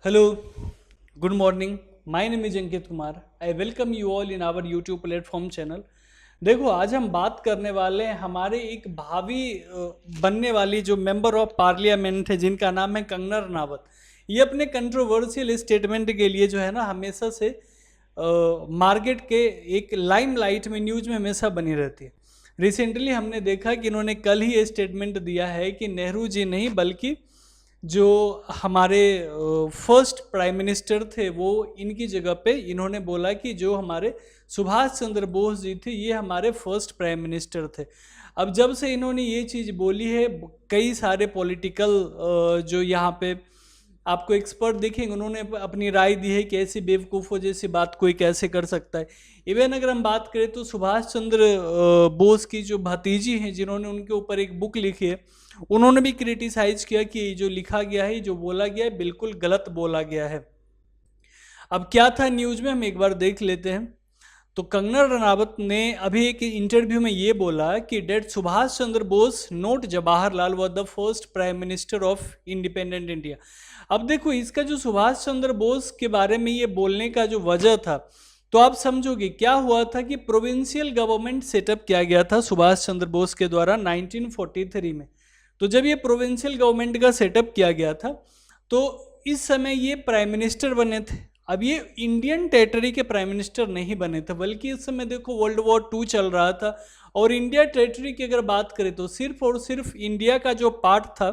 Hello, good morning. My name is Ankit Kumar. I welcome you all in our YouTube platform channel. देखो आज हम बात करने वाले हैं हमारे एक भावी बनने वाली जो मेंबर ऑफ पार्लियामेंट है जिनका नाम है कंगना रनावत। ये अपने कंट्रोवर्शियल स्टेटमेंट के लिए जो है ना हमेशा से मार्केट के एक लाइमलाइट में न्यूज में हमेशा बनी रहती है। रिसेंटली हमने देखा कि इन्होंने कल ही ये स्टेटमेंट दिया है कि नेहरू जी नहीं बल्कि जो हमारे फर्स्ट प्राइम मिनिस्टर थे वो इनकी जगह पे इन्होंने बोला कि जो हमारे सुभाष चंद्र बोस जी थे ये हमारे फर्स्ट प्राइम मिनिस्टर थे। अब जब से इन्होंने ये चीज़ बोली है कई सारे पॉलिटिकल जो यहाँ पे आपको एक्सपर्ट दिखेंगे उन्होंने अपनी राय दी है कि ऐसी बेवकूफ़ों जैसी बात कोई कैसे कर सकता है। इवन अगर हम बात करें तो सुभाष चंद्र बोस की जो भतीजी हैं जिन्होंने उनके ऊपर एक बुक लिखी है उन्होंने भी क्रिटिसाइज किया कि जो लिखा गया है जो बोला गया है बिल्कुल गलत बोला गया है। अब क्या था न्यूज में हम एक बार देख लेते हैं। तो कंगना रनावत ने अभी एक इंटरव्यू में ये बोला कि that Subhash Chandra Bose not Jawaharlal was the first prime minister of independent India. अब देखो इसका जो सुभाष चंद्र बोस के बारे में ये बोलने का जो वजह था तो आप समझोगे क्या हुआ था कि प्रोविंशियल गवर्नमेंट सेटअप किया गया था सुभाष चंद्र बोस के द्वारा 1943 में। तो जब ये प्रोविंशियल गवर्नमेंट का सेटअप किया गया था तो इस समय ये प्राइम मिनिस्टर बने थे। अब ये इंडियन टेरिटरी के प्राइम मिनिस्टर नहीं बने थे बल्कि इस समय देखो वर्ल्ड वॉर 2 चल रहा था और इंडिया टेरिटरी की अगर बात करें तो सिर्फ और सिर्फ इंडिया का जो पार्ट था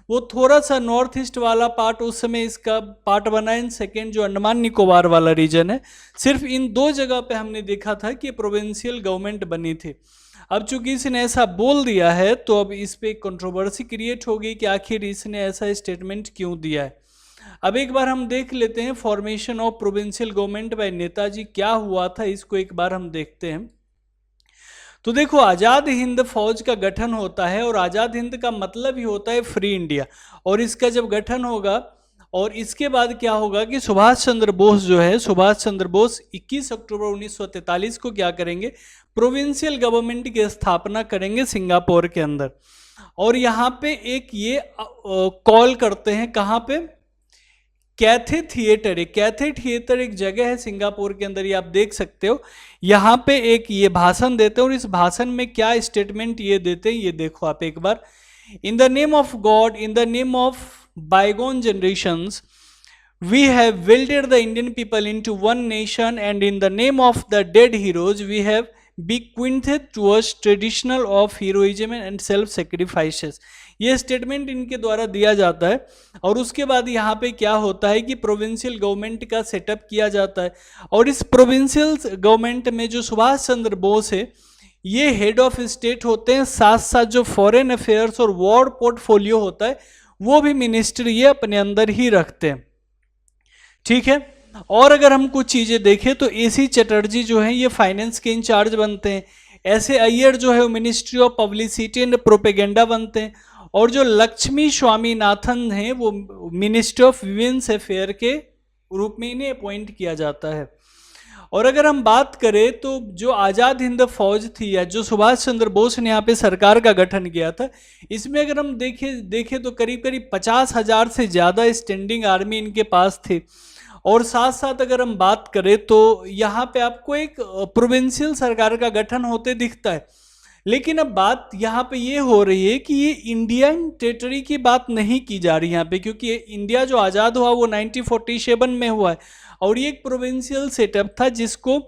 वो थोड़ा सा नॉर्थ ईस्ट वाला पार्ट उस समय इसका पार्ट बना। इन सेकेंड जो अंडमान निकोबार वाला रीजन है सिर्फ इन 2 जगह पे हमने देखा था कि प्रोविंशियल गवर्नमेंट बनी थी। अब चूंकि इसने ऐसा बोल दिया है तो अब इस पे कंट्रोवर्सी क्रिएट हो गई कि आखिर इसने ऐसा स्टेटमेंट क्यों दिया है। अब एक बार हम देख लेते हैं formation of provincial government by Netaji क्या हुआ था इसको एक बार हम देखते हैं। तो देखो आज़ाद हिंद फौज का गठन होता है और आज़ाद हिंद का मतलब ही होता है फ्री इंडिया और इसका जब गठन होगा और इसके बाद क्या होगा कि सुभाष चंद्र बोस जो है सुभाष चंद्र बोस 21 अक्टूबर 1943 को क्या करेंगे प्रोविंशियल गवर्नमेंट की स्थापना करेंगे सिंगापुर के अंदर। और यहाँ पे एक ये कॉल करते हैं कहाँ पे कैथे थिएटर है। कैथे थिएटर एक जगह है सिंगापुर के अंदर ये आप देख सकते हो। यहाँ पे एक ये भाषण देते हैं और इस भाषण में क्या स्टेटमेंट ये देते हैं ये देखो आप एक बार। In the name of God in the name of bygone generations we have welded the Indian people into one nation and in the name of the dead heroes we have bequeathed to us traditional of heroism and self sacrifices। ये statement इनके द्वारा दिया जाता है और उसके बाद यहाँ पे क्या होता है कि प्रोविंशियल गवर्नमेंट का सेटअप किया जाता है और इस प्रोविंशियल गवर्नमेंट में जो सुभाष चंद्र बोस है ये हेड ऑफ स्टेट होते हैं। साथ साथ जो फॉरेन अफेयर्स और वॉर पोर्टफोलियो होता है वो भी मिनिस्ट्री ये अपने अंदर ही रखते हैं। ठीक है। और अगर हम कुछ चीजें देखें तो एसी चटर्जी जो है ये फाइनेंस के इंचार्ज बनते हैं। ऐसे अय्यर जो है वो ministry of publicity and propaganda बनते हैं और जो लक्ष्मी स्वामीनाथन हैं वो मिनिस्ट्री ऑफ विमेंस अफेयर के रूप में इन्हें अपॉइंट किया जाता है। और अगर हम बात करें तो जो आज़ाद हिंद फौज थी या जो सुभाष चंद्र बोस ने यहाँ पे सरकार का गठन किया था इसमें अगर हम देखें तो करीब करीब 50,000 से ज़्यादा स्टैंडिंग आर्मी इनके पास थी। और साथ साथ अगर हम बात करें तो यहाँ पे आपको एक प्रोविंशियल सरकार का गठन होते दिखता है। लेकिन अब बात यहाँ पे ये हो रही है कि ये इंडियन टेरिटरी की बात नहीं की जा रही यहाँ पे क्योंकि इंडिया जो आज़ाद हुआ वो 1947 में हुआ है और ये एक प्रोविंशियल सेटअप था जिसको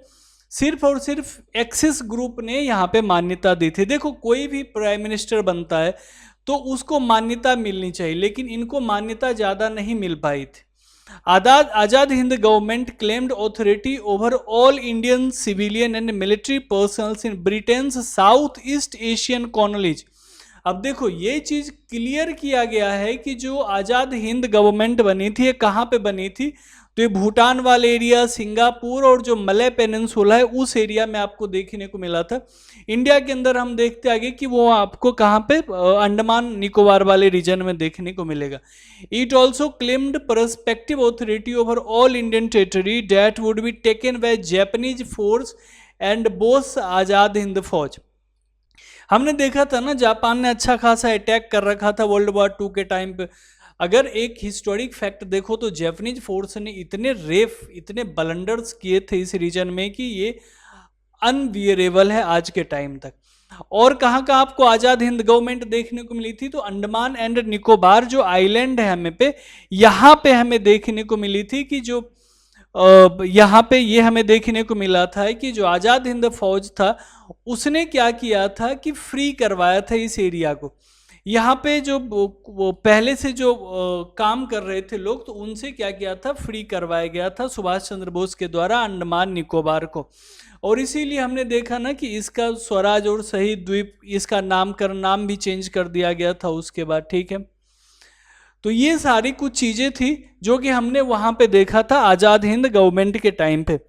सिर्फ और सिर्फ एक्सिस ग्रुप ने यहाँ पे मान्यता दी थी। देखो कोई भी प्राइम मिनिस्टर बनता है तो उसको मान्यता मिलनी चाहिए लेकिन इनको मान्यता ज़्यादा नहीं मिल पाई थी। Azad Hind government claimed authority over all Indian civilian and military personnels in Britain south east Asian colonies. अब देखो ये चीज़ क्लियर किया गया है कि जो आज़ाद हिंद गवर्नमेंट बनी थी ये कहाँ पे बनी थी तो ये भूटान वाले एरिया सिंगापुर और जो मलय पेनिनसुला है उस एरिया में आपको देखने को मिला था। इंडिया के अंदर हम देखते आगे कि वो आपको कहाँ पे अंडमान निकोबार वाले रीजन में देखने को मिलेगा। It also claimed perspective authority over all Indian territory that would be taken by Japanese force and Bose Azad Hind Fauj. हमने देखा था ना जापान ने अच्छा खासा अटैक कर रखा था वर्ल्ड वॉर 2 के टाइम पे। अगर एक हिस्टोरिक फैक्ट देखो तो जैपनीज फोर्स ने इतने रेफ, इतने बलंडर्स किए थे इस रीजन में कि ये अनवियरेबल है आज के टाइम तक। और कहाँ कहाँ आपको आज़ाद हिंद गवर्नमेंट देखने को मिली थी? तो अंडमान एंड निकोबार जो आइलैंड है हमें पे, यहाँ पे हमें देखने को मिली थी कि जो यहाँ पे ये हमें देखने को मिला था कि जो आज़ाद हिंद फौज था उसने क्या किया था कि फ्री करवाया था इस एरिया को। यहाँ पे जो वो पहले से जो काम कर रहे थे लोग, तो उनसे क्या किया था, फ्री करवाया गया था सुभाष चंद्र बोस के द्वारा अंडमान निकोबार को। और इसीलिए हमने देखा ना कि इसका स्वराज और शहीद द्वीप, इसका नामकरण, नाम भी चेंज कर दिया गया था उसके बाद। ठीक है, तो ये सारी कुछ चीज़ें थी जो कि हमने वहाँ पे देखा था आज़ाद हिंद गवर्नमेंट के टाइम पे।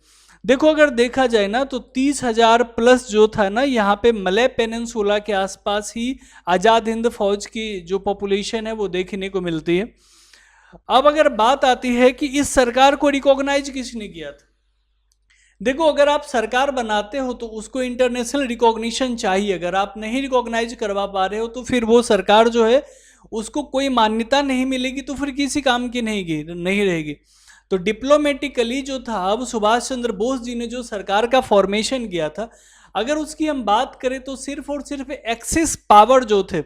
देखो अगर देखा जाए ना तो 30,000 प्लस जो था ना यहाँ पे मलय पेनिनसुला के आसपास ही आज़ाद हिंद फौज की जो पॉपुलेशन है वो देखने को मिलती है। अब अगर बात आती है कि इस सरकार को रिकॉग्नाइज किसने किया था, देखो अगर आप सरकार बनाते हो तो उसको इंटरनेशनल रिकॉग्निशन चाहिए। अगर आप नहीं रिकॉग्नाइज करवा पा रहे हो तो फिर वो सरकार जो है उसको कोई मान्यता नहीं मिलेगी, तो फिर किसी काम की नहीं रहेगी। तो डिप्लोमेटिकली जो था, अब सुभाष चंद्र बोस जी ने जो सरकार का फॉर्मेशन किया था, अगर उसकी हम बात करें तो सिर्फ और सिर्फ एक्सिस पावर जो थे,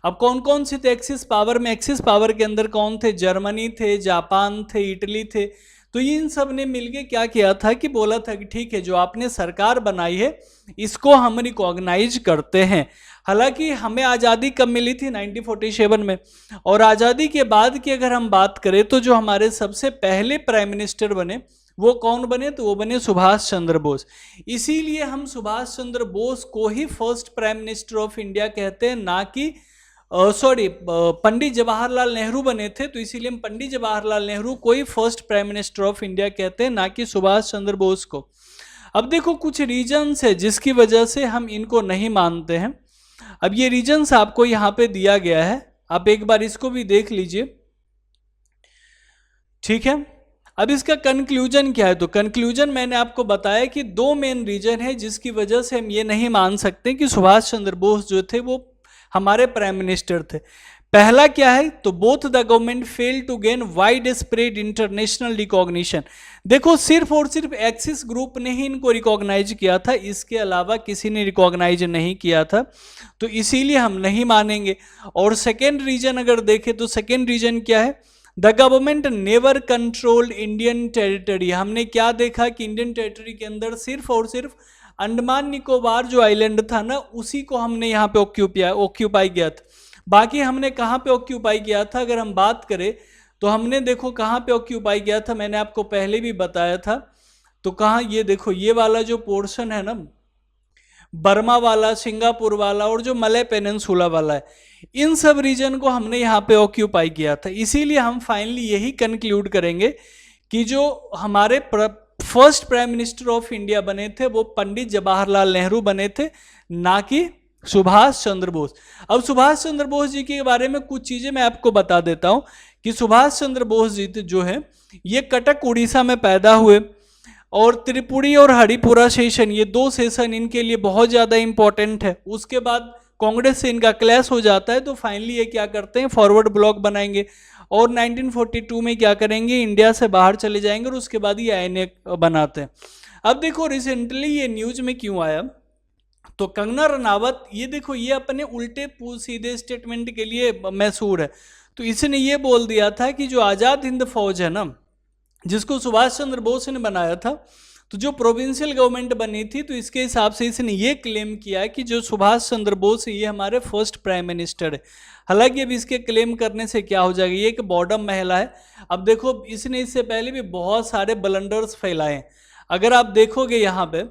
अब कौन कौन से थे एक्सिस पावर में? एक्सिस पावर के अंदर कौन थे? जर्मनी थे, जापान थे, इटली थे। तो इन सब ने मिलके क्या किया था कि बोला था कि ठीक है, जो आपने सरकार बनाई है इसको हम रिकॉग्नाइज करते हैं। हालांकि हमें आज़ादी कब मिली थी? 1947 में। और आज़ादी के बाद की अगर हम बात करें तो जो हमारे सबसे पहले प्राइम मिनिस्टर बने वो कौन बने? तो वो बने सुभाष चंद्र बोस। इसीलिए हम सुभाष चंद्र बोस को ही first prime minister of India कहते हैं, ना कि पंडित जवाहरलाल नेहरू बने थे, तो इसीलिए हम पंडित जवाहरलाल नेहरू को ही first prime minister of India कहते हैं, ना कि सुभाष चंद्र बोस को। अब देखो कुछ रीजन्स है जिसकी वजह से हम इनको नहीं मानते हैं। अब ये रीजन्स आपको यहाँ पे दिया गया है, आप एक बार इसको भी देख लीजिए। ठीक है, अब इसका कंक्लूजन क्या है? तो कंक्लूजन मैंने आपको बताया कि दो मेन रीजन है जिसकी वजह से हम ये नहीं मान सकते कि सुभाष चंद्र बोस जो थे वो हमारे प्राइम मिनिस्टर थे। पहला क्या है? तो both the government fail to gain widespread international recognition. देखो सिर्फ और सिर्फ एक्सिस ग्रुप ने ही इनको रिकॉग्नाइज किया था, इसके अलावा किसी ने रिकॉग्नाइज नहीं किया था, तो इसीलिए हम नहीं मानेंगे। और सेकेंड रीजन अगर देखें तो सेकेंड रीजन क्या है? The government never controlled Indian territory. हमने क्या देखा कि इंडियन टेरिटरी के अंदर सिर्फ और सिर्फ अंडमान निकोबार जो आइलैंड था ना, उसी को हमने यहाँ पे ऑक्यूपाई किया था। बाकी हमने कहाँ पे ऑक्यूपाई किया था? अगर हम बात करें तो हमने देखो कहाँ पे ऑक्यूपाई किया था, मैंने आपको पहले भी बताया था। तो कहाँ, ये देखो ये वाला जो पोर्शन है ना, बर्मा वाला, सिंगापुर वाला और जो मलय पेनिनसुला वाला है, इन सब रीजन को हमने यहाँ पे ऑक्यूपाई किया था। इसीलिए हम फाइनली यही कंक्लूड करेंगे कि जो हमारे first prime minister of India बने थे वो पंडित जवाहरलाल नेहरू बने थे, ना कि सुभाष चंद्र बोस। अब सुभाष चंद्र बोस जी के बारे में कुछ चीजें मैं आपको बता देता हूं कि सुभाष चंद्र बोस जी जो है ये कटक उड़ीसा में पैदा हुए, और त्रिपुरी और हरिपुरा सेशन, ये दो सेशन इनके लिए बहुत ज़्यादा इंपॉर्टेंट है। उसके बाद कांग्रेस से इनका क्लैश हो जाता है, तो फाइनली ये क्या करते हैं, फॉरवर्ड ब्लॉक बनाएंगे और 1942 में क्या करेंगे, इंडिया से बाहर चले जाएंगे और उसके बाद ये आईएनए बनाते हैं। अब देखो रिसेंटली ये न्यूज में क्यों आया, तो कंगना रनावत, ये देखो ये अपने उल्टे सीधे स्टेटमेंट के लिए मशहूर है। तो इसने ये बोल दिया था कि जो आज़ाद हिंद फौज है ना, जिसको सुभाष चंद्र बोस ने बनाया था, तो जो प्रोविंशियल गवर्नमेंट बनी थी, तो इसके हिसाब से इसने ये क्लेम किया कि जो सुभाष चंद्र बोस है ये हमारे फर्स्ट प्राइम मिनिस्टर है। हालांकि अब इसके क्लेम करने से क्या हो जाएगा, ये एक बॉर्डर महिला है। अब देखो इसने इससे पहले भी बहुत सारे ब्लंडर्स फैलाए हैं। अगर आप देखोगे यहाँ पे,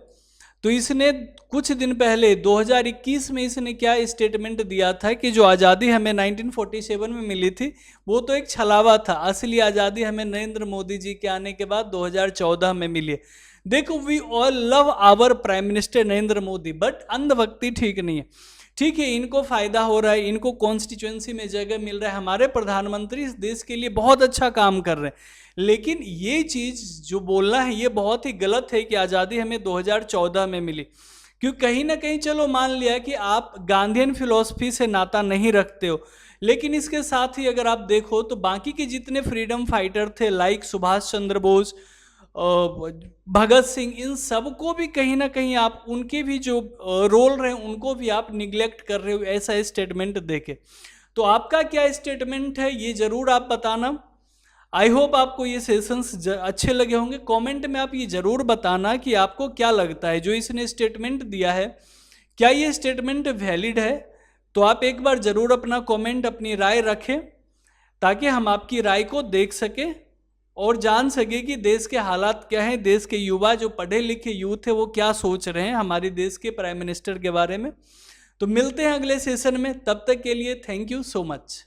तो इसने कुछ दिन पहले 2021 में इसने क्या स्टेटमेंट दिया था कि जो आज़ादी हमें 1947 में मिली थी वो तो एक छलावा था, असली आज़ादी हमें नरेंद्र मोदी जी के आने के बाद 2014 में मिली है। देखो we all love our prime minister Narendra Modi, but अंधभक्ति ठीक नहीं है। ठीक है, इनको फायदा हो रहा है, इनको कॉन्स्टिट्यूएंसी में जगह मिल रहा है, हमारे प्रधानमंत्री इस देश के लिए बहुत अच्छा काम कर रहे हैं, लेकिन ये चीज़ जो बोलना है ये बहुत ही गलत है कि आज़ादी हमें 2014 में मिली। क्योंकि कहीं ना कहीं चलो मान लिया कि आप गांधीयन फिलॉसफी से नाता नहीं रखते हो, लेकिन इसके साथ ही अगर आप देखो तो बाकी के जितने फ्रीडम फाइटर थे लाइक सुभाष चंद्र बोस, भगत सिंह, इन सबको भी कहीं ना कहीं आप उनके भी जो रोल रहे उनको भी आप निग्लेक्ट कर रहे हो ऐसा स्टेटमेंट देके। तो आपका क्या स्टेटमेंट है ये जरूर आप बताना। आई होप आपको ये सेशंस अच्छे लगे होंगे। कमेंट में आप ये जरूर बताना कि आपको क्या लगता है जो इसने स्टेटमेंट दिया है, क्या ये स्टेटमेंट वैलिड है। तो आप एक बार जरूर अपना कमेंट, अपनी राय रखें ताकि हम आपकी राय को देख सकें और जान सके कि देश के हालात क्या हैं, देश के युवा जो पढ़े लिखे यूथ है वो क्या सोच रहे हैं हमारे देश के प्राइम मिनिस्टर के बारे में। तो मिलते हैं अगले सेशन में, तब तक के लिए थैंक यू सो मच।